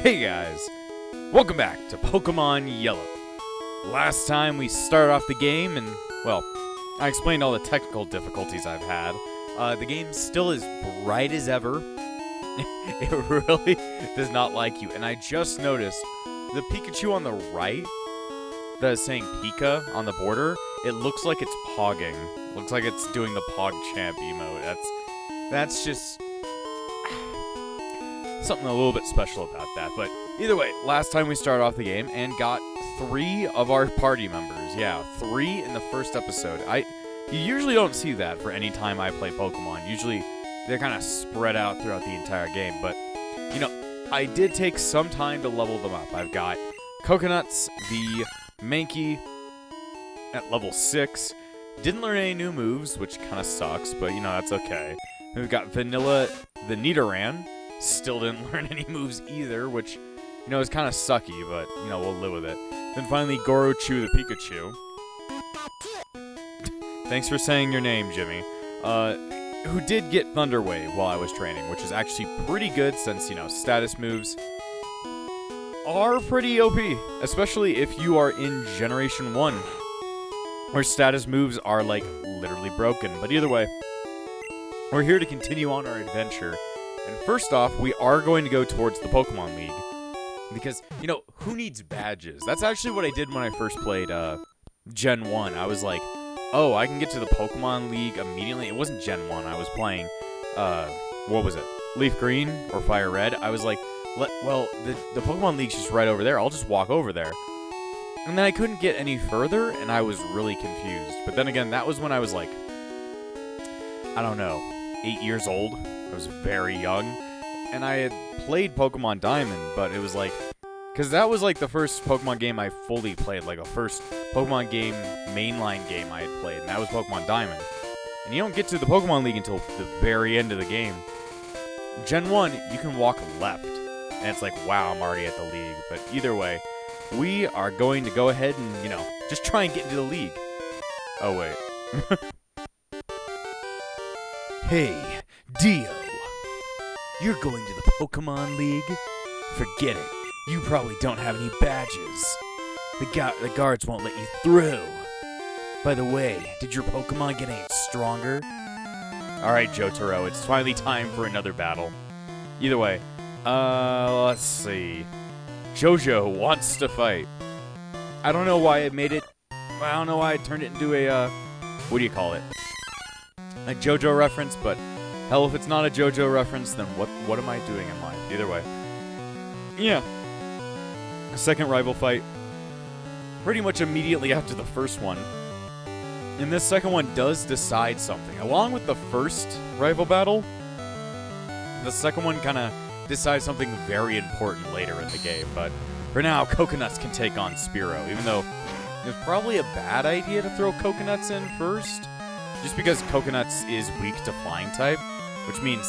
Hey guys, welcome back to Pokemon Yellow. Last time we started off the game and, well, I explained all the technical difficulties I've had. The game still is bright as ever. It really does not like you. And I just noticed the Pikachu on the right that is saying Pika on the border, it looks like it's pogging. It looks like it's doing the PogChamp emote. That's just something a little bit special about that. But either way, last time we started off the game and got 3 of our party members. Yeah, 3 in the first episode. You usually don't see that for any time I play Pokemon. Usually they're kind of spread out throughout the entire game. But, you know, I did take some time to level them up. I've got Coconuts, the Mankey at level 6. Didn't learn any new moves, which kind of sucks, but, you know, that's okay. We've got Vanilla the Nidoran. Still didn't learn any moves either, which, you know, is kind of sucky, but, you know, we'll live with it. Then finally, Gorochu the Pikachu. Thanks for saying your name, Jimmy. Who did get Thunder Wave while I was training, which is actually pretty good since, you know, status moves are pretty OP, especially if you are in Generation 1, where status moves are, like, literally broken. But either way, we're here to continue on our adventure. And first off, we are going to go towards the Pokemon League. Because, you know, who needs badges? That's actually what I did when I first played Gen 1. I was like, oh, I can get to the Pokemon League immediately. It wasn't Gen 1. I was playing, what was it? Leaf Green or Fire Red. I was like, well, the Pokemon League's just right over there. I'll just walk over there. And then I couldn't get any further, and I was really confused. But then again, that was when I was like, I don't know, 8 years old. I was very young, and I had played Pokemon Diamond, but it was like, because that was like the first Pokemon game I fully played, like a first Pokemon game, mainline game I had played, and that was Pokemon Diamond. And you don't get to the Pokemon League until the very end of the game. Gen 1, you can walk left, and it's like, wow, I'm already at the league. But either way, we are going to go ahead and, you know, just try and get into the league. Oh, wait. Hey, Dio. You're going to the Pokemon League? Forget it. You probably don't have any badges. The guards won't let you through. By the way, did your Pokemon get any stronger? Alright, Jotaro, it's finally time for another battle. Either way, let's see. Jojo wants to fight. I don't know why I made it. I don't know why I turned it into a, what do you call it? A JoJo reference, but hell, if it's not a JoJo reference, then what am I doing in life? Either way. Yeah. A second rival fight. Pretty much immediately after the first one. And this second one does decide something. Along with the first rival battle, the second one kind of decides something very important later in the game. But for now, Coconuts can take on Spearow, even though it's probably a bad idea to throw Coconuts in first. Just because Coconuts is weak to Flying type, which means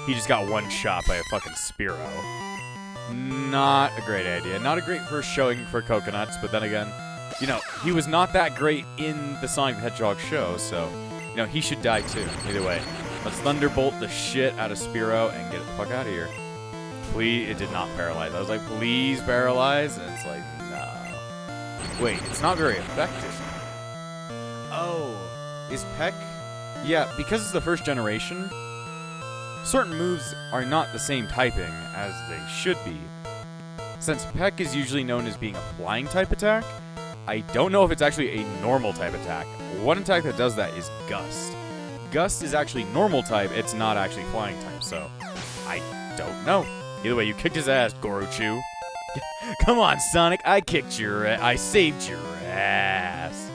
he just got one shot by a fucking Spearow. Not a great idea. Not a great first showing for Coconuts, but then again, you know, he was not that great in the Sonic the Hedgehog show, so, you know, he should die too. Either way, let's Thunderbolt the shit out of Spearow and get it the fuck out of here. Please, it did not paralyze. I was like, please paralyze, and it's like, no. Wait, it's not very effective. Oh. Is Peck? Yeah, because it's the first generation, certain moves are not the same typing as they should be. Since Peck is usually known as being a flying type attack, I don't know if it's actually a normal type attack. One attack that does that is Gust. Gust is actually normal type, it's not actually flying type, so I don't know. Either way, you kicked his ass, Gorochu. Come on, Sonic, I saved your ass.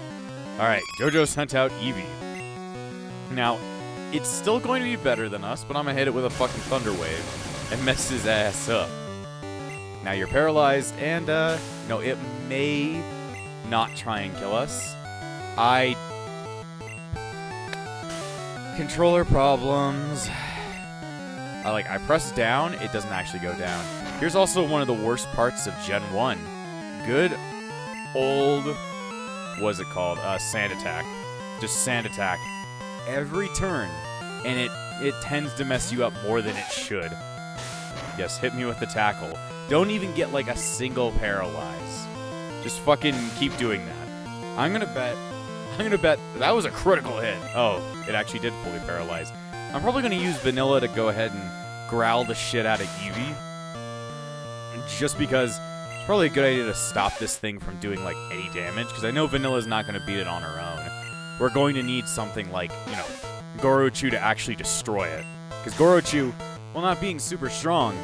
Alright, Jojo sent out Eevee. Now, it's still going to be better than us, but I'm gonna hit it with a fucking Thunder Wave and mess his ass up. Now you're paralyzed, and, no, it may not try and kill us. Controller problems. I press down, it doesn't actually go down. Here's also one of the worst parts of Gen 1. Good old... what is it called? Sand Attack. Just Sand Attack. Every turn. And it tends to mess you up more than it should. Yes, hit me with the tackle. Don't even get like a single paralyze. Just fucking keep doing that. I'm gonna bet that was a critical hit. Oh, it actually did fully paralyze. I'm probably gonna use Vanilla to go ahead and growl the shit out of Eevee. Just because it's probably a good idea to stop this thing from doing like any damage, because I know Vanilla's not gonna beat it on her own. We're going to need something like, you know, Gorochu to actually destroy it. Because Gorochu, while not being super strong,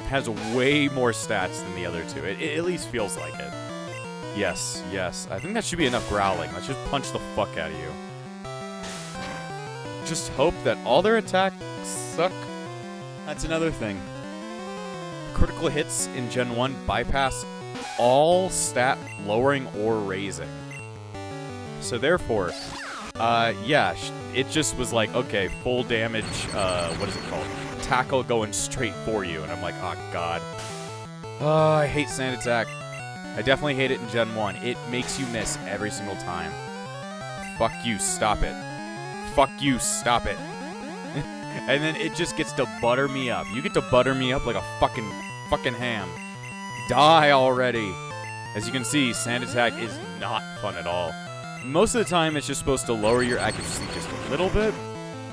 has way more stats than the other two. It at least feels like it. Yes, yes. I think that should be enough growling. Let's just punch the fuck out of you. Just hope that all their attacks suck. That's another thing. Critical hits in Gen 1 bypass all stat lowering or raising. So therefore, yeah, it just was like, okay, full damage, what is it called? Tackle going straight for you. And I'm like, oh god. Oh, I hate Sand Attack. I definitely hate it in Gen 1. It makes you miss every single time. Fuck you, stop it. Fuck you, stop it. And then it just gets to butter me up. You get to butter me up like a fucking ham. Die already. As you can see, Sand Attack is not fun at all. Most of the time, it's just supposed to lower your accuracy just a little bit.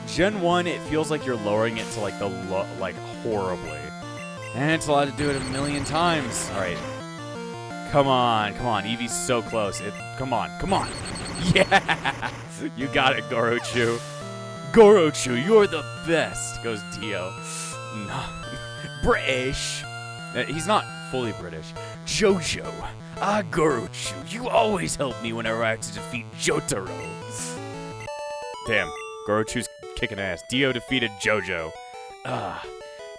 Gen 1, it feels like you're lowering it to like the horribly. And it's allowed to do it a million times. All right. Come on, come on. Eevee's so close. Come on, come on. Yeah! You got it, Gorochu. Gorochu, you're the best, goes Dio. No. British. He's not fully British. Jojo. Gorochu, you always help me whenever I have to defeat Jotaro. Damn, Gorochu's kicking ass. Dio defeated Jojo.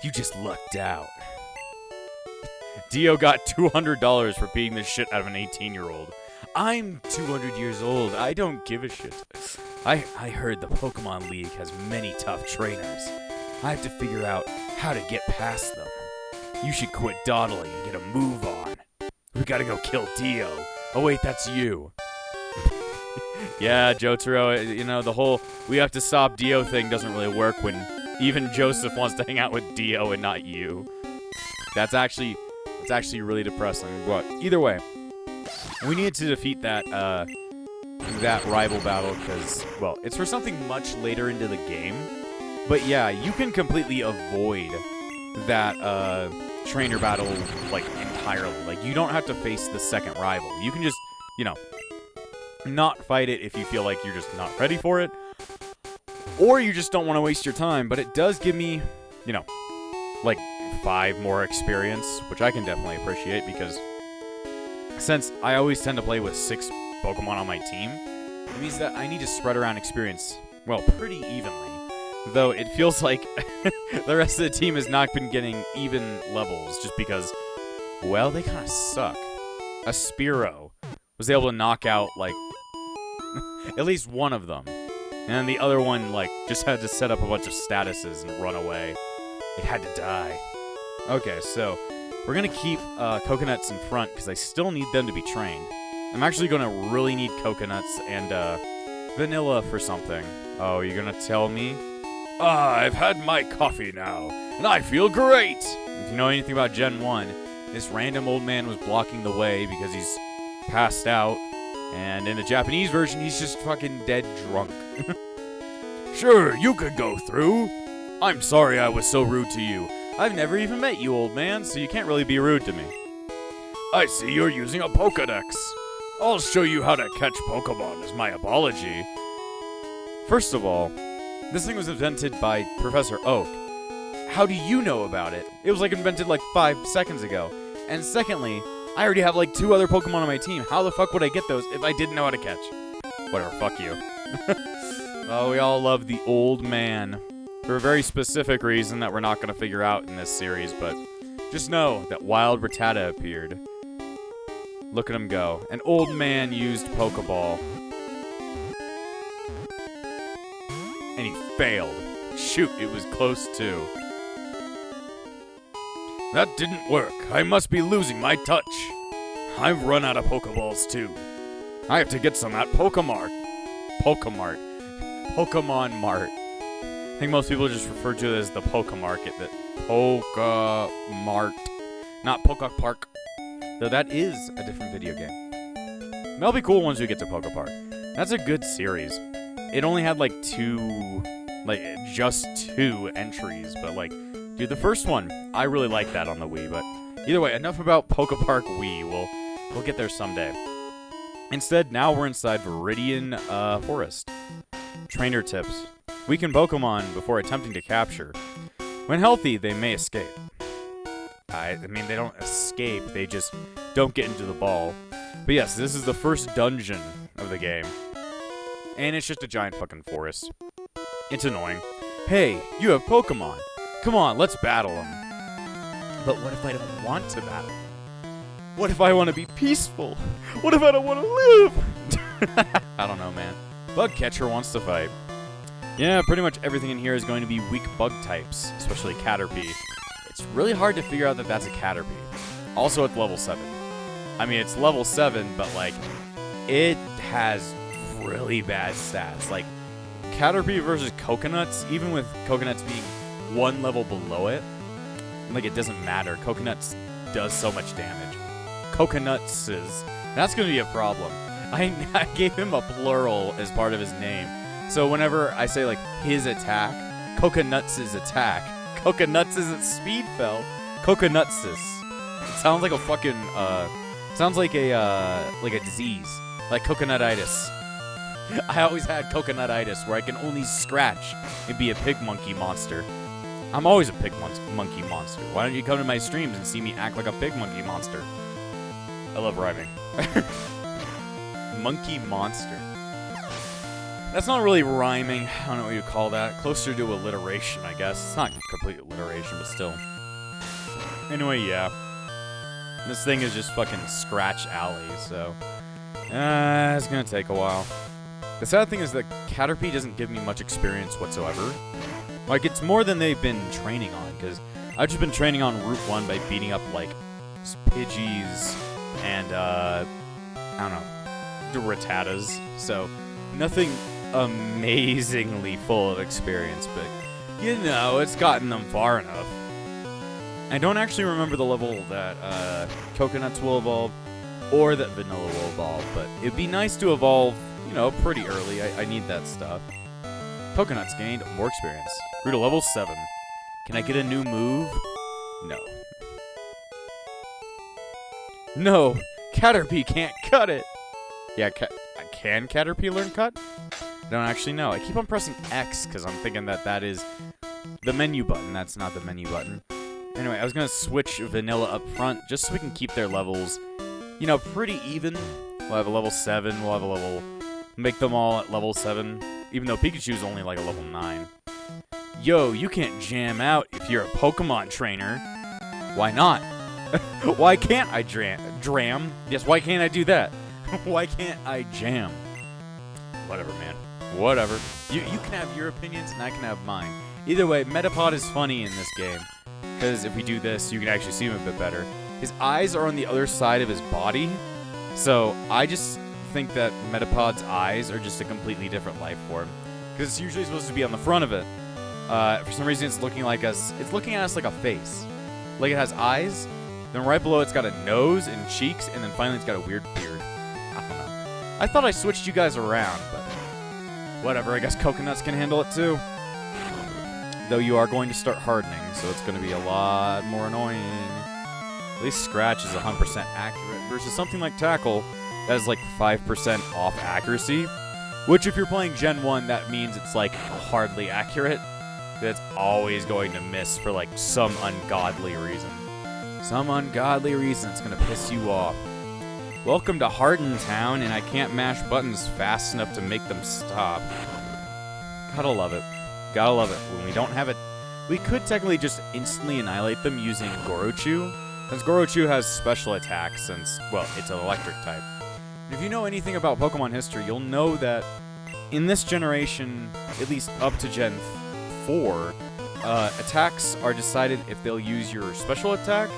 You just lucked out. Dio got $200 for beating the shit out of an 18-year-old. I'm 200 years old. I don't give a shit. I heard the Pokemon League has many tough trainers. I have to figure out how to get past them. You should quit dawdling and get a move on. We gotta go kill Dio. Oh wait, that's you. Yeah, Jotaro, you know, the whole we have to stop Dio thing doesn't really work when even Joseph wants to hang out with Dio and not you. That's actually really depressing. But either way, we need to defeat that rival battle because, well, it's for something much later into the game. But yeah, you can completely avoid that trainer battle like entirely. Like, you don't have to face the second rival. You can just, you know, not fight it if you feel like you're just not ready for it, or you just don't want to waste your time. But it does give me, you know, like 5 more experience, which I can definitely appreciate, because since I always tend to play with 6 Pokemon on my team, it means that I need to spread around experience, well, pretty evenly. Though it feels like the rest of the team has not been getting even levels just because, well, they kind of suck. A Spearow was able to knock out, like, at least one of them. And then the other one, like, just had to set up a bunch of statuses and run away. It had to die. Okay, so we're going to keep Coconuts in front because I still need them to be trained. I'm actually going to really need Coconuts and Vanilla for something. Oh, you're going to tell me? I've had my coffee now, and I feel great! If you know anything about Gen 1, this random old man was blocking the way because he's passed out, and in the Japanese version, he's just fucking dead drunk. Sure, you could go through. I'm sorry I was so rude to you. I've never even met you, old man, so you can't really be rude to me. I see you're using a Pokedex. I'll show you how to catch Pokemon as my apology. First of all, this thing was invented by Professor Oak. How do you know about it? It was like invented like 5 seconds ago. And secondly, I already have like 2 other Pokemon on my team. How the fuck would I get those if I didn't know how to catch? Whatever, fuck you. Oh, we all love the old man. For a very specific reason that we're not going to figure out in this series, but just know that Wild Rattata appeared. Look at him go. An old man used Pokeball. And he failed. Shoot, it was close too. That didn't work. I must be losing my touch. I've run out of Pokeballs too. I have to get some at Pokemon Mart. I think most people just refer to it as the Pokemarket. That Pokamart. Not Poke Park. Though that is a different video game. That'll be cool once we get to Poke Park. That's a good series. It only had like just two entries, but like, dude, the first one, I really like that on the Wii, but either way, enough about Poke Park Wii. We'll get there someday. Instead, now we're inside Viridian Forest. Trainer tips. Weaken Pokemon before attempting to capture. When healthy, they may escape. I mean, they don't escape, they just don't get into the ball. But yes, this is the first dungeon of the game. And it's just a giant fucking forest. It's annoying. Hey, you have Pokemon. Come on, let's battle them. But what if I don't want to battle them? What if I want to be peaceful? What if I don't want to live? I don't know, man. Bug Catcher wants to fight. Yeah, pretty much everything in here is going to be weak bug types, especially Caterpie. It's really hard to figure out that that's a Caterpie. Also, it's level 7. I mean, it's level 7, but, like, it has really bad stats. Like, Caterpie versus Coconuts, even with Coconuts being one level below it, like, it doesn't matter. Coconuts does so much damage. Coconutses. That's going to be a problem. I gave him a plural as part of his name. So whenever I say, like, his attack, Coconuts' attack, Coconuts' speed fell, Coconutsis. It sounds like a fucking, sounds like a disease. Like coconutitis. I always had coconutitis where I can only scratch and be a pig monkey monster. I'm always a pig monkey monster. Why don't you come to my streams and see me act like a pig monkey monster? I love rhyming. Monkey monster. That's not really rhyming. I don't know what you call that. Closer to alliteration, I guess. It's not complete alliteration, but still. Anyway, yeah. This thing is just fucking Scratch Alley, so... it's gonna take a while. The sad thing is that Caterpie doesn't give me much experience whatsoever. Like, it's more than they've been training on, because I've just been training on Route 1 by beating up, like, Pidgeys and, I don't know, Rattatas. So, nothing amazingly full of experience, but, you know, it's gotten them far enough. I don't actually remember the level that Coconuts will evolve, or that Vanilla will evolve, but it'd be nice to evolve, you know, pretty early. I need that stuff. Coconuts gained more experience. Grew to level 7. Can I get a new move? No. No! Caterpie can't cut it! Yeah, can Caterpie learn cut? I don't actually know. I keep on pressing X because I'm thinking that that is the menu button. That's not the menu button. Anyway, I was going to switch Vanilla up front just so we can keep their levels, you know, pretty even. We'll have a level 7. We'll have a level... Make them all at level 7. Even though Pikachu's only like a level 9. Yo, you can't jam out if you're a Pokemon trainer. Why not? Why can't I dram? Yes, why can't I do that? Why can't I jam? Whatever, man. Whatever. You can have your opinions and I can have mine. Either way, Metapod is funny in this game. Because if we do this, you can actually see him a bit better. His eyes are on the other side of his body. So I just think that Metapod's eyes are just a completely different life form. Because it's usually supposed to be on the front of it. For some reason, it's looking like us. It's looking at us like a face. Like it has eyes. Then right below, it's got a nose and cheeks. And then finally, it's got a weird beard. I don't know. I thought I switched you guys around, but whatever. I guess Coconuts can handle it too. Though you are going to start hardening, so it's going to be a lot more annoying. At least Scratch is 100% accurate versus something like Tackle that is like 5% off accuracy. Which, if you're playing Gen 1, that means it's like hardly accurate. That's always going to miss for like some ungodly reason. Some ungodly reason it's going to piss you off. Welcome to Harden Town, and I can't mash buttons fast enough to make them stop. Gotta love it. Gotta love it. When we don't have it, we could technically just instantly annihilate them using Gorochu. Since Gorochu has special attacks since, well, it's an electric type. If you know anything about Pokemon history, you'll know that in this generation, at least up to Gen 4, attacks are decided if they'll use your special attack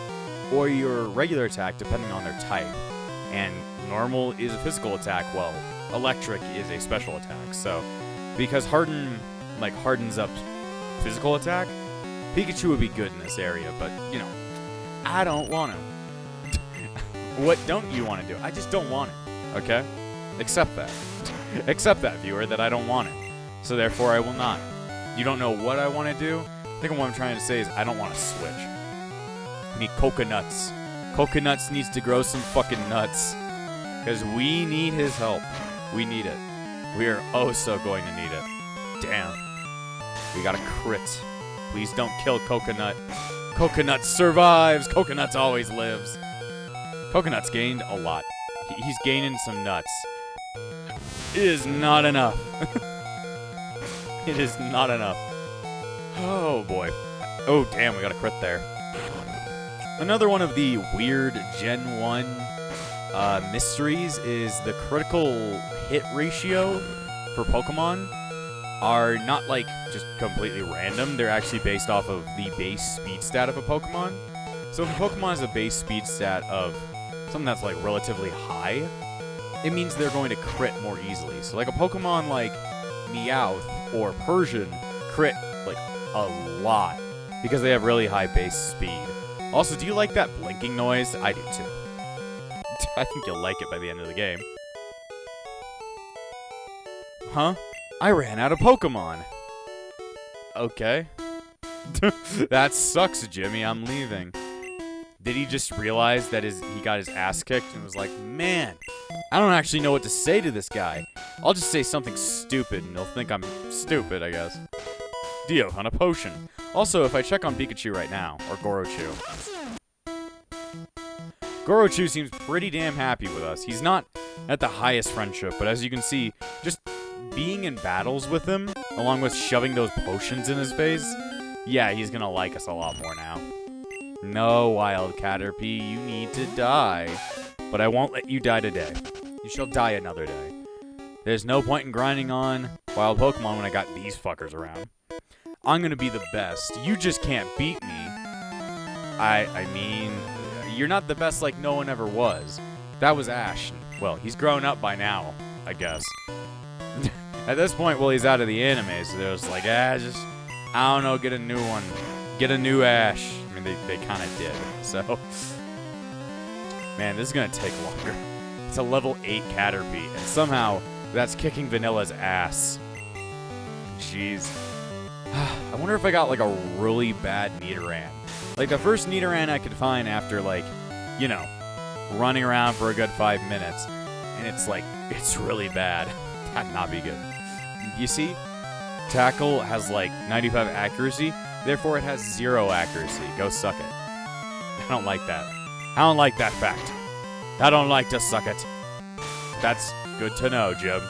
or your regular attack, depending on their type. And normal is a physical attack, while electric is a special attack. So, because Harden, hardens up physical attack, Pikachu would be good in this area, but, you know, I don't want to. What don't you want to do? I just don't want it. Okay? Accept that. Accept that, viewer, that I don't want it. So therefore, I will not. You don't know what I want to do? I think what I'm trying to say is I don't want to switch. I need coconuts. Coconuts needs to grow some fucking nuts. Because we need his help. We need it. We are oh so going to need it. Damn. We got a crit. Please don't kill Coconut. Coconut survives. Coconuts always lives. Coconut's gained a lot. He's gaining some nuts. It is not enough. It is not enough. Oh, boy. Oh, damn, we got a crit there. Another one of the weird Gen 1 mysteries is the critical hit ratio for Pokemon are not, like, just completely random. They're actually based off of the base speed stat of a Pokemon. So if a Pokemon has a base speed stat of something that's, like, relatively high, it means they're going to crit more easily. So, like, a Pokemon like Meowth or Persian crit, like, a lot because they have really high base speed. Also, do you like that blinking noise? I do, too. I think you'll like it by the end of the game. Huh? I ran out of Pokemon. Okay. That sucks, Jimmy. I'm leaving. Did he just realize that he got his ass kicked and was like, man, I don't actually know what to say to this guy. I'll just say something stupid and he'll think I'm stupid, I guess. Dio, on a potion. Also, if I check on Pikachu right now, or Gorochu. Gorochu seems pretty damn happy with us. He's not at the highest friendship, but as you can see, just being in battles with him, along with shoving those potions in his face, yeah, he's gonna like us a lot more now. No, Wild Caterpie, you need to die. But I won't let you die today. You shall die another day. There's no point in grinding on wild Pokemon when I got these fuckers around. I'm gonna be the best. You just can't beat me. I mean, you're not the best like no one ever was. That was Ash. Well, he's grown up by now, I guess. At this point, well, he's out of the anime, so they're just like, just, I don't know, get a new one. Get a new Ash. I mean, they kind of did, so. Man, this is going to take longer. It's a level 8 Caterpie, and somehow that's kicking Vanilla's ass. Jeez. I wonder if I got, like, a really bad Nidoran. Like, the first Nidoran I could find after, like, you know, running around for a good 5 minutes, and it's, like, it's really bad. That'd not be good. You see? Tackle has, like, 95 accuracy, therefore it has 0 accuracy. Go suck it. I don't like that. I don't like that fact. I don't like to suck it. That's good to know, Jim.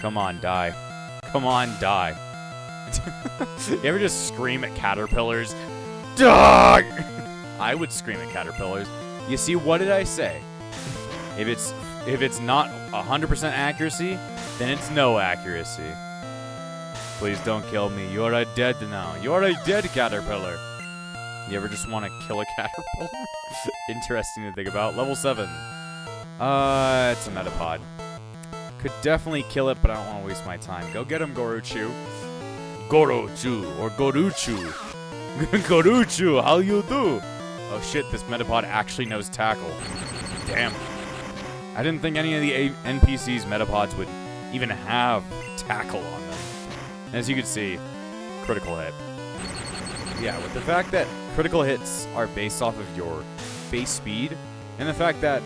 Come on, die. Come on, die. You ever just scream at caterpillars? Dog! I would scream at caterpillars. You see, what did I say? If it's not 100% accuracy, then it's no accuracy. Please don't kill me. You are dead now. You are a dead caterpillar. You ever just want to kill a caterpillar? Interesting to think about. Level 7. It's a Metapod. Could definitely kill it, but I don't want to waste my time. Go get him, Gorochu. Gorochu, or Goruchu. Goruchu, how you do? Oh shit, this Metapod actually knows Tackle. Damn. I didn't think any of the NPC's Metapods would even have Tackle on them. As you can see, critical hit. Yeah, with the fact that critical hits are based off of your base speed, and the fact that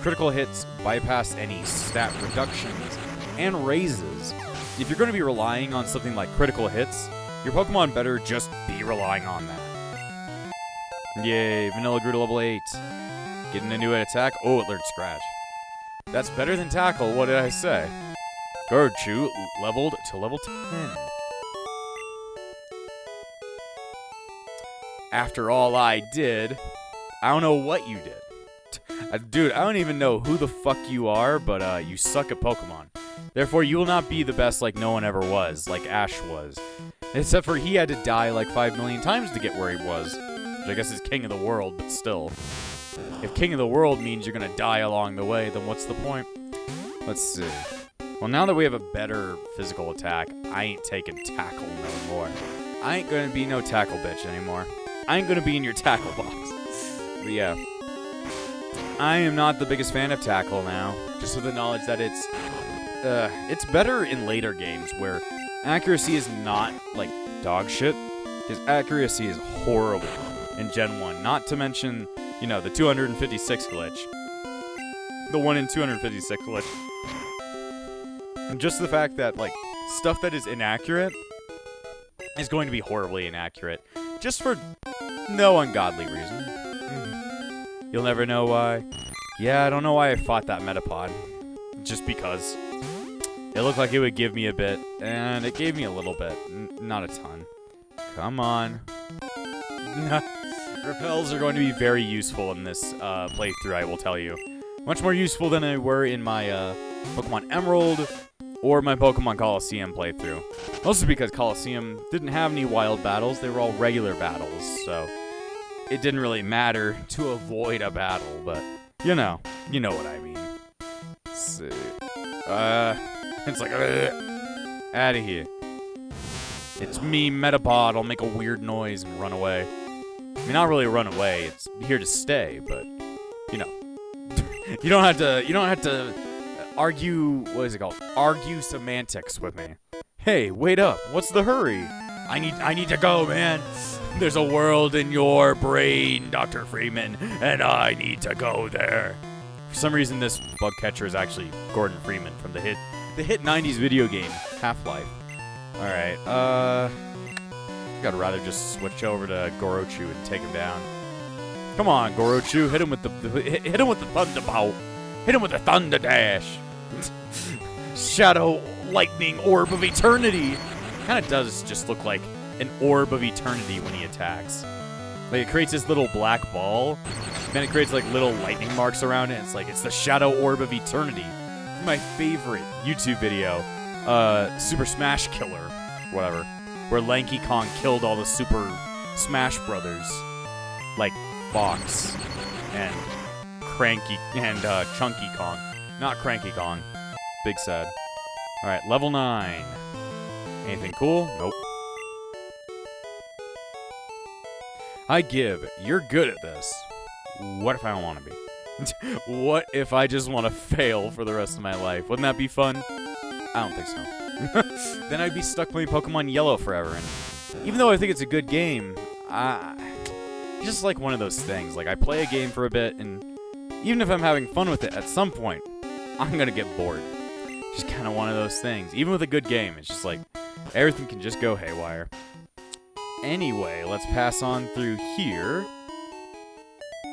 critical hits bypass any stat reductions and raises, if you're going to be relying on something like critical hits, your Pokemon better just be relying on that. Yay, Vanilla grew to level 8. Getting a new attack. Oh, it learned Scratch. That's better than Tackle, what did I say? Gorochu leveled to level 10. After all I did, I don't know what you did. Dude, I don't even know who the fuck you are, but you suck at Pokemon. Therefore, you will not be the best like no one ever was, like Ash was. Except for he had to die like 5 million times to get where he was. Which I guess is king of the world, but still. If king of the world means you're gonna die along the way, then what's the point? Let's see. Well, now that we have a better physical attack, I ain't taking Tackle no more. I ain't gonna be no Tackle bitch anymore. I ain't gonna be in your Tackle box. But yeah. I am not the biggest fan of Tackle now. Just with the knowledge that it's better in later games where accuracy is not, like, dog shit. Because accuracy is horrible in Gen 1. Not to mention, you know, the 256 glitch. The 1 in 256 glitch. And just the fact that, like, stuff that is inaccurate is going to be horribly inaccurate. Just for no ungodly reason. You'll never know why. Yeah, I don't know why I fought that Metapod. Just because. It looked like it would give me a bit, and it gave me a little bit. Not a ton. Come on. Repels are going to be very useful in this playthrough, I will tell you. Much more useful than they were in my Pokemon Emerald or my Pokemon Coliseum playthrough. Mostly because Coliseum didn't have any wild battles. They were all regular battles, so it didn't really matter to avoid a battle, but you know what I mean. Let's see. It's like, out of here. It's me, Metapod. I'll make a weird noise and run away. I mean, not really run away. It's here to stay, but you know, you don't have to argue. What is it called? Argue semantics with me. Hey, wait up! What's the hurry? I need to go, man. There's a world in your brain, Dr. Freeman, and I need to go there. For some reason, this bug catcher is actually Gordon Freeman from the hit 90s video game Half-Life. All right, I'd rather just switch over to Gorochu and take him down. Come on, Gorochu, hit him with the Thunderbolt. Hit him with the Thunder Dash. Shadow Lightning Orb of Eternity. Kind of does just look like an Orb of Eternity when he attacks. Like, it creates this little black ball, then it creates like little lightning marks around it. It's like it's the Shadow Orb of Eternity. My favorite YouTube video, Super Smash Killer, whatever, where Lanky Kong killed all the Super Smash Brothers, like Fox and Cranky and Chunky Kong, not Cranky Kong. Big sad. All right, level 9. Anything cool? Nope. I give. You're good at this. What if I don't want to be? What if I just want to fail for the rest of my life? Wouldn't that be fun? I don't think so. Then I'd be stuck playing Pokemon Yellow forever. And even though I think it's a good game, it's just like one of those things. Like, I play a game for a bit, and even if I'm having fun with it, at some point, I'm going to get bored. Just kind of one of those things. Even with a good game, it's just like, everything can just go haywire. Anyway, let's pass on through here.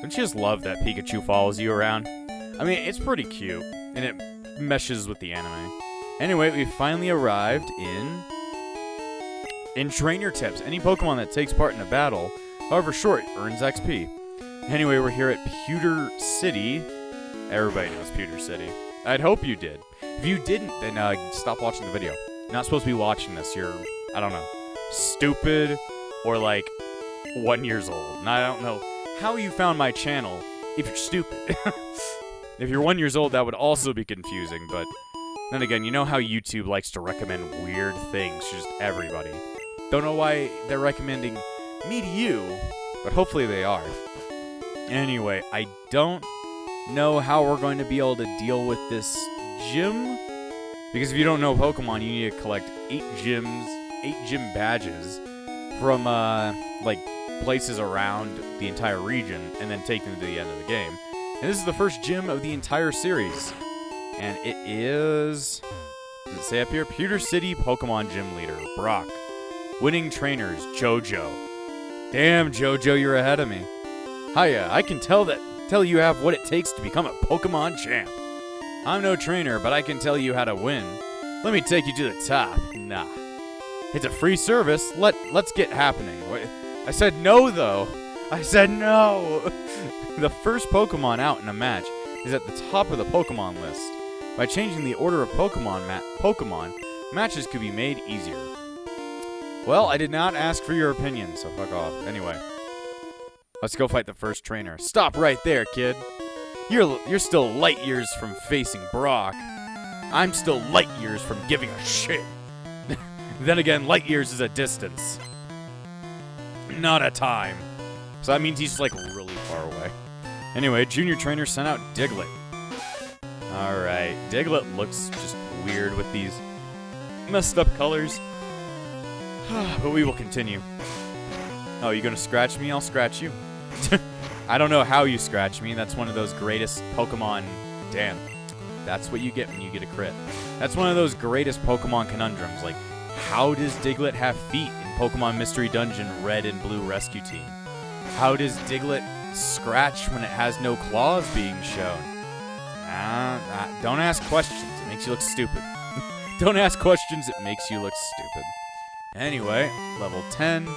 Don't you just love that Pikachu follows you around? I mean, it's pretty cute, and it meshes with the anime. Anyway, we finally arrived in Trainer Tips. Any Pokemon that takes part in a battle, however short, earns XP. Anyway, we're here at Pewter City. Everybody knows Pewter City. I'd hope you did. If you didn't, then stop watching the video. You're not supposed to be watching this. You're, I don't know, stupid or like 1 year old. And I don't know how you found my channel if you're stupid. If you're 1 year old, that would also be confusing, but then again, you know how YouTube likes to recommend weird things to just everybody. Don't know why they're recommending me to you, but hopefully they are. Anyway, I don't know how we're going to be able to deal with this gym, because if you don't know Pokemon, you need to collect 8 gym badges from like places around the entire region, and then take them to the end of the game. And this is the first gym of the entire series, and it is, does it say up here? Pewter City Pokemon Gym Leader Brock. Winning trainers Jojo. Damn, Jojo, you're ahead of me. Hiya, I can tell you have what it takes to become a Pokemon champ. I'm no trainer, but I can tell you how to win. Let me take you to the top. Nah. It's a free service. Let's get happening. I said no, though. I said no. The first Pokemon out in a match is at the top of the Pokemon list. By changing the order of Pokemon, matches could be made easier. Well, I did not ask for your opinion, so fuck off. Anyway, let's go fight the first trainer. Stop right there, kid. You're still light years from facing Brock. I'm still light years from giving a shit. Then again, light years is a distance, not a time. So that means he's like really far away. Anyway, Junior Trainer sent out Diglett. Alright, Diglett looks just weird with these messed up colors. But we will continue. Oh, you gonna scratch me? I'll scratch you. I don't know how you scratch me. That's one of those greatest Pokemon... Damn. That's what you get when you get a crit. That's one of those greatest Pokemon conundrums. Like, how does Diglett have feet in Pokemon Mystery Dungeon Red and Blue Rescue Team? How does Diglett scratch when it has no claws being shown? Don't ask questions. It makes you look stupid. Don't ask questions. It makes you look stupid. Anyway, level 10. Now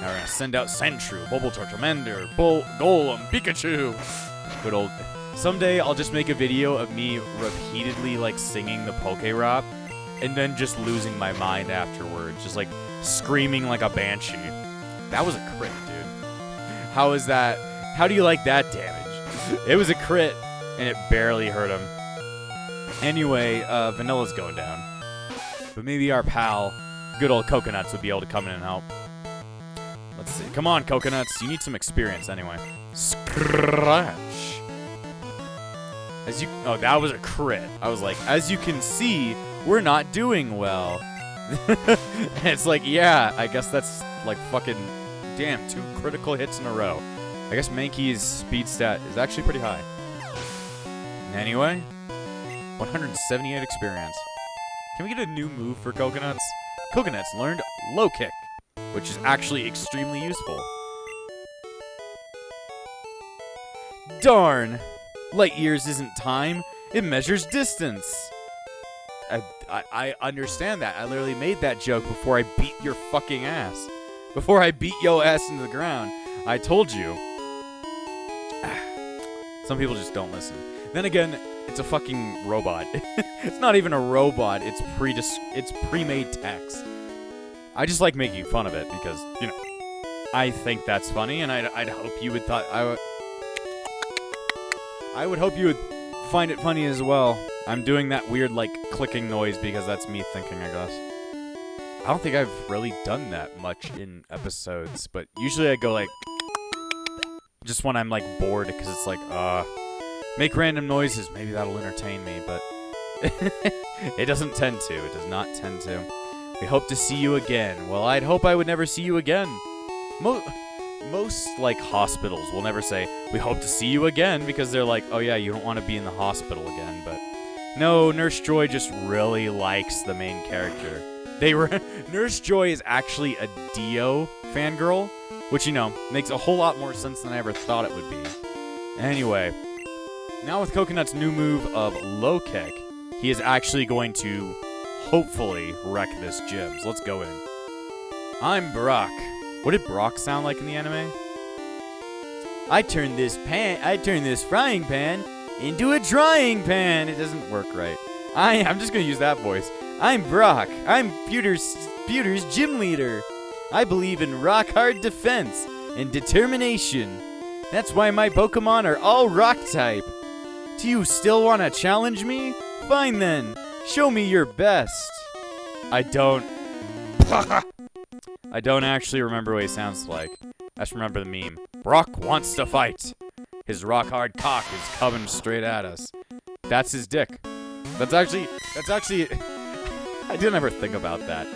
we're going to send out Sandshrew, Bulbator, Charmander, Golem, Pikachu. Good old... Someday I'll just make a video of me repeatedly, like, singing the Poké-Rap and then just losing my mind afterwards. Just, like, screaming like a banshee. That was a crit, dude. How is that? How do you like that damage? It was a crit, and it barely hurt him. Anyway, Vanilla's going down. But maybe our pal, good old Coconuts, would be able to come in and help. Let's see. Come on, Coconuts. You need some experience anyway. Scratch. Oh, that was a crit. I was like, as you can see, we're not doing well. It's like, yeah, I guess that's like fucking, damn, 2 critical hits in a row. I guess Mankey's speed stat is actually pretty high. Anyway, 178 experience. Can we get a new move for Coconuts? Coconuts learned Low Kick, which is actually extremely useful. Darn! Light years isn't time, it measures distance. I understand that. I literally made that joke before I beat your fucking ass. Before I beat yo ass into the ground. I told you. Some people just don't listen. Then again, it's a fucking robot. It's not even a robot, it's pre-made text. I just like making fun of it because, you know, I think that's funny, and I'd hope you would I would hope you would find it funny as well. I'm doing that weird, like, clicking noise because that's me thinking, I guess. I don't think I've really done that much in episodes, but usually I go, like, just when I'm, like, bored, because it's like, make random noises. Maybe that'll entertain me, but it doesn't tend to. It does not tend to. We hope to see you again. Well, I'd hope I would never see you again. Most, like, hospitals will never say, we hope to see you again, because they're like, oh yeah, you don't want to be in the hospital again, but no, Nurse Joy just really likes the main character. Nurse Joy is actually a Dio fangirl, which, you know, makes a whole lot more sense than I ever thought it would be. Anyway, now with Coconut's new move of Low Kick, he is actually going to, hopefully, wreck this gym. So let's go in. I'm Brock. What did Brock sound like in the anime? I turned this frying pan into a drying pan. It doesn't work right. I'm just gonna use that voice. I'm Brock. I'm Pewter's gym leader. I believe in rock hard defense and determination. That's why my Pokemon are all rock type. Do you still want to challenge me? Fine then. Show me your best. I don't actually remember what he sounds like. I just remember the meme. Brock wants to fight. His rock-hard cock is coming straight at us. That's his dick. That's actually... I didn't ever think about that.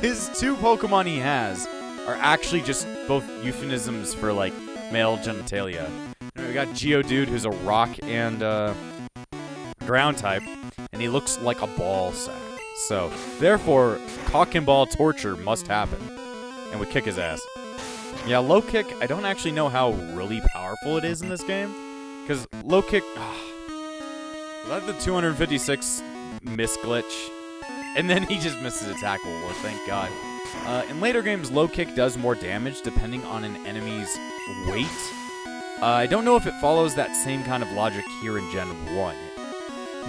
His 2 Pokemon he has are actually just both euphemisms for, like, male genitalia. We got Geodude, who's a rock and ground type, and he looks like a ball sack. So, therefore, cock and ball torture must happen. And we kick his ass. Yeah, Low Kick, I don't actually know how really powerful it is in this game. Because Low Kick... was that the 256 miss glitch? And then he just misses attack roll, thank God. In later games, Low Kick does more damage depending on an enemy's weight. I don't know if it follows that same kind of logic here in Gen 1.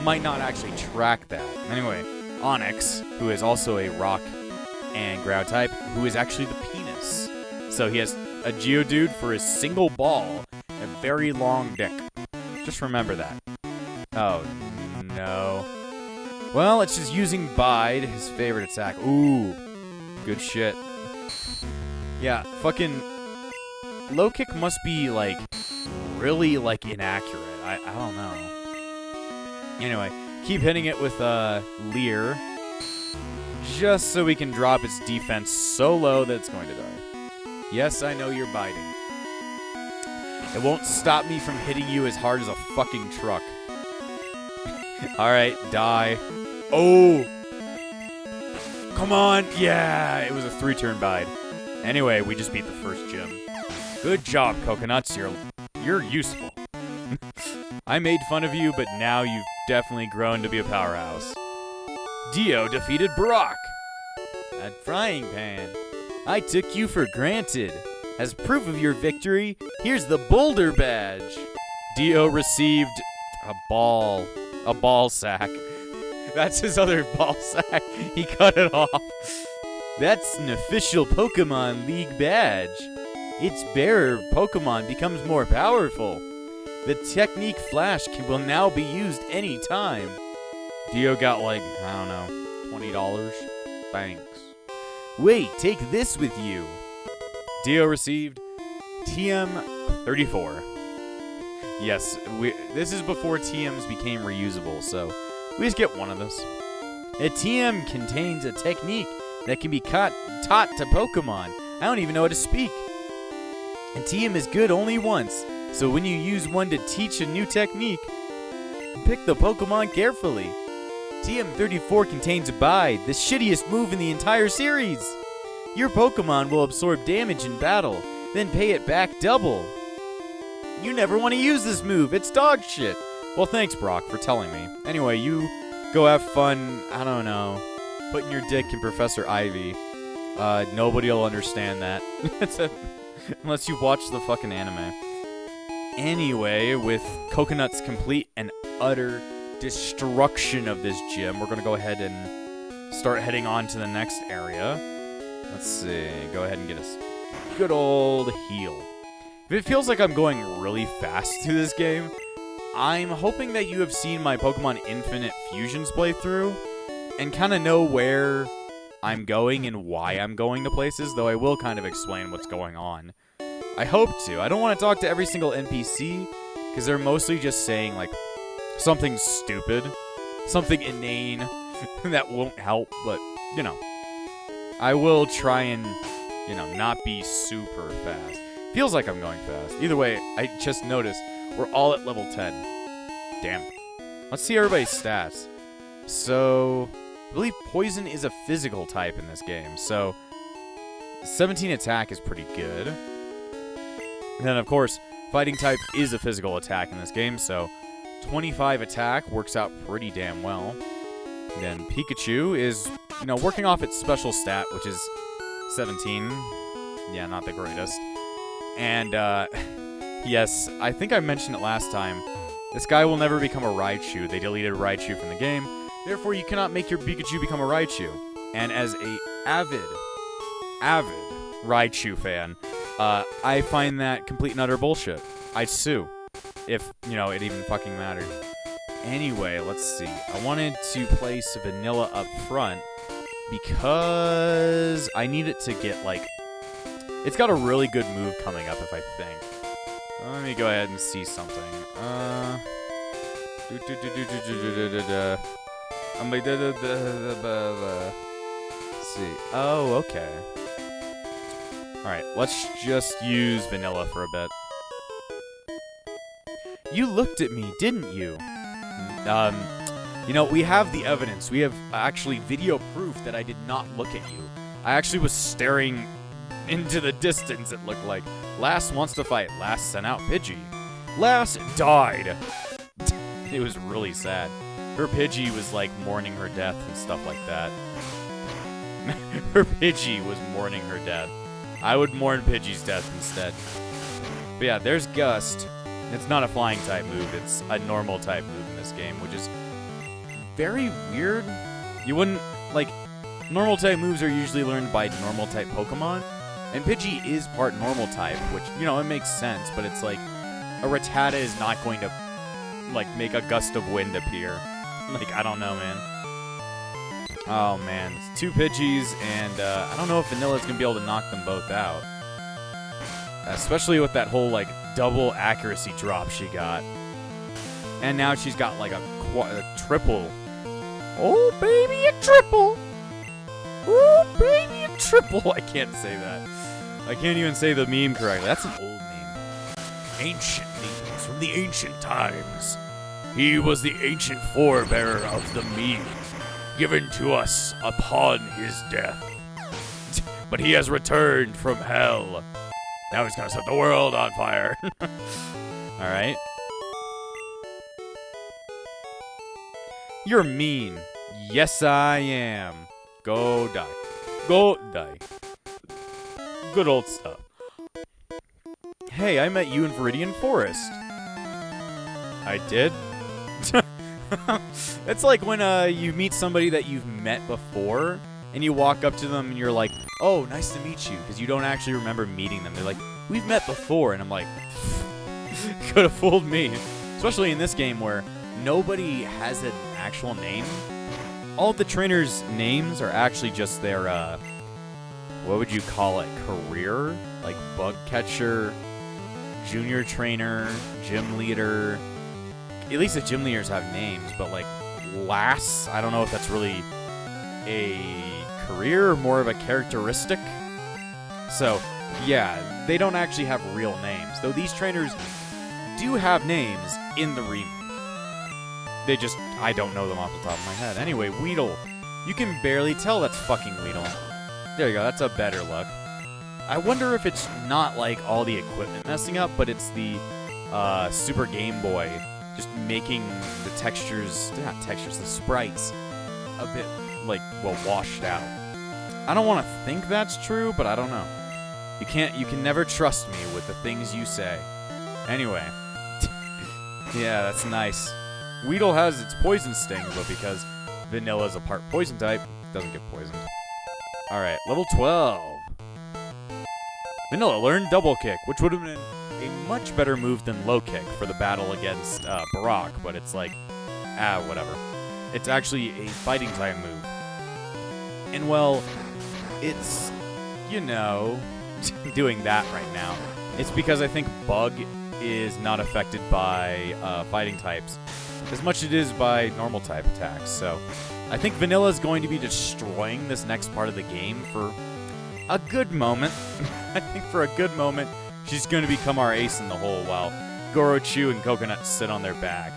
Might not actually track that. Anyway... Onyx, who is also a rock and ground type, who is actually the penis. So he has a Geodude for his single ball and a very long dick. Just remember that. Oh, no. Well, it's just using Bide, his favorite attack. Ooh, good shit. Yeah, fucking... low kick must be, like, really, like, inaccurate. I don't know. Anyway, keep hitting it with, Leer. Just so we can drop its defense so low that it's going to die. Yes, I know you're biting. It won't stop me from hitting you as hard as a fucking truck. Alright, die. Oh! Come on! Yeah! It was a 3-turn bide. Anyway, we just beat the first gym. Good job, Coconuts. You're useful. I made fun of you, but now you've definitely grown to be a powerhouse. Dio defeated Brock. That frying pan. I took you for granted. As proof of your victory, here's the Boulder Badge. Dio received a ball sack. That's his other ball sack. He cut it off. That's an official Pokemon League badge. Its bearer Pokemon becomes more powerful. The technique Flash will now be used anytime. Dio got like, I don't know, $20. Thanks. Wait, take this with you. Dio received TM34. Yes, this is before TMs became reusable, so we just get one of this. A TM contains a technique that can be taught to Pokemon. I don't even know how to speak. A TM is good only once, so when you use one to teach a new technique, pick the Pokemon carefully. TM34 contains Bide, the shittiest move in the entire series. Your Pokemon will absorb damage in battle, then pay it back double. You never want to use this move. It's dog shit. Well, thanks, Brock, for telling me. Anyway, you go have fun, I don't know, putting your dick in Professor Ivy. Nobody will understand that. Unless you watch the fucking anime. Anyway, with Coconut's complete and utter destruction of this gym, we're going to go ahead and start heading on to the next area. Let's see. Go ahead and get us good old heal. If it feels like I'm going really fast through this game, I'm hoping that you have seen my Pokemon Infinite Fusions playthrough and kind of know where I'm going and why I'm going to places, though I will kind of explain what's going on. I hope to. I don't want to talk to every single NPC, because they're mostly just saying, like, something stupid, something inane that won't help, but, you know. I will try and, you know, not be super fast. Feels like I'm going fast. Either way, I just noticed we're all at level 10. Damn. Let's see everybody's stats. So, I believe Poison is a physical type in this game, so 17 attack is pretty good. And then, of course, Fighting type is a physical attack in this game, so 25 attack works out pretty damn well. And then Pikachu is, you know, working off its special stat, which is 17. Yeah, not the greatest. And, yes, I think I mentioned it last time. This guy will never become a Raichu. They deleted Raichu from the game. Therefore, you cannot make your Pikachu become a Raichu. And as a avid Raichu fan, I find that complete and utter bullshit. I'd sue. If, you know, it even fucking mattered. Anyway, let's see. I wanted to place Vanilla up front because I need it to get, like... It's got a really good move coming up, if I think. Let me go ahead and see something. Let's see. Oh, okay. Alright, let's just use Vanilla for a bit. You looked at me, didn't you? You know, we have the evidence. We have actually video proof that I did not look at you. I actually was staring into the distance, it looked like. Lass wants to fight. Lass sent out Pidgey. Lass died. It was really sad. Her Pidgey was, like, mourning her death and stuff like that. Her Pidgey was mourning her death. I would mourn Pidgey's death instead. But yeah, there's Gust. It's not a flying type move. It's a normal type move in this game, which is very weird. You wouldn't, like, normal type moves are usually learned by normal type Pokemon. And Pidgey is part normal type, which, you know, it makes sense. But it's like, a Rattata is not going to, like, make a gust of wind appear. Like, I don't know, man. Oh, man. It's two Pidgeys, and I don't know if Vanilla's going to be able to knock them both out. Especially with that whole, like, double accuracy drop she got. And now she's got, like, a triple. Oh, baby, a triple! Oh, baby, a triple! I can't say that. I can't even say the meme correctly. That's an old meme. Ancient memes from the ancient times. He was the ancient forebearer of the meme, given to us upon his death. But he has returned from hell. Now he's gonna set the world on fire. Alright. You're mean. Yes, I am. Go die. Go die. Good old stuff. Hey, I met you in Viridian Forest. I did? It's like when you meet somebody that you've met before, and you walk up to them and you're like, oh, nice to meet you, because you don't actually remember meeting them. They're like, we've met before, and I'm like, could have fooled me. Especially in this game where nobody has an actual name. All of the trainers' names are actually just their, what would you call it, career? Like bug catcher, junior trainer, gym leader. At least the gym leaders have names, but like lass, I don't know if that's really a career or more of a characteristic. So, yeah, they don't actually have real names. Though these trainers do have names in the remake. They just, I don't know them off the top of my head. Anyway, Weedle. You can barely tell that's fucking Weedle. There you go, that's a better look. I wonder if it's not like all the equipment messing up, but it's the Super Game Boy just making the textures, not textures, the sprites a bit, like, well, washed out. I don't want to think that's true, but I don't know. You can never trust me with the things you say. Anyway. Yeah, that's nice. Weedle has its poison sting, but because Vanilla's a part poison type, it doesn't get poisoned. Alright, level 12. Vanilla learned double kick, which would have been a much better move than low kick for the battle against Barak, but it's like, whatever. It's actually a fighting type move. And well, it's, you know, doing that right now. It's because I think Bug is not affected by fighting types as much as it is by normal type attacks. So I think Vanilla is going to be destroying this next part of the game for a good moment. I think for a good moment, she's going to become our ace in the hole while Gorochu and Coconut sit on their back.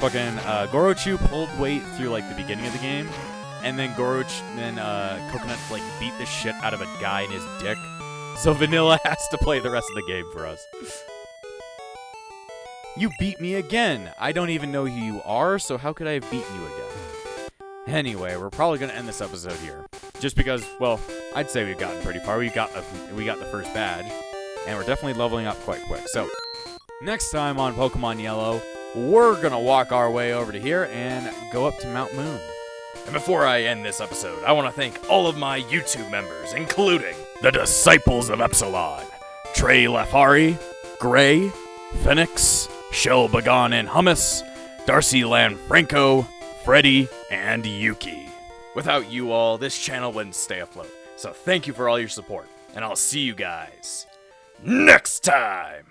Fucking Gorochu pulled weight through like the beginning of the game, and then Coconut like beat the shit out of a guy in his dick. So Vanilla has to play the rest of the game for us. You beat me again. I don't even know who you are, so how could I have beaten you again? Anyway, we're probably going to end this episode here. Just because, well, I'd say we've gotten pretty far. We got the first badge, and we're definitely leveling up quite quick. So, next time on Pokemon Yellow, we're going to walk our way over to here and go up to Mount Moon. And before I end this episode, I want to thank all of my YouTube members, including the Disciples of Epsilon, Trey Lafari, Gray, Phoenix, Shell Bagan and Hummus, Darcy Lanfranco, Freddy, and Yuki. Without you all, this channel wouldn't stay afloat. So thank you for all your support, and I'll see you guys next time!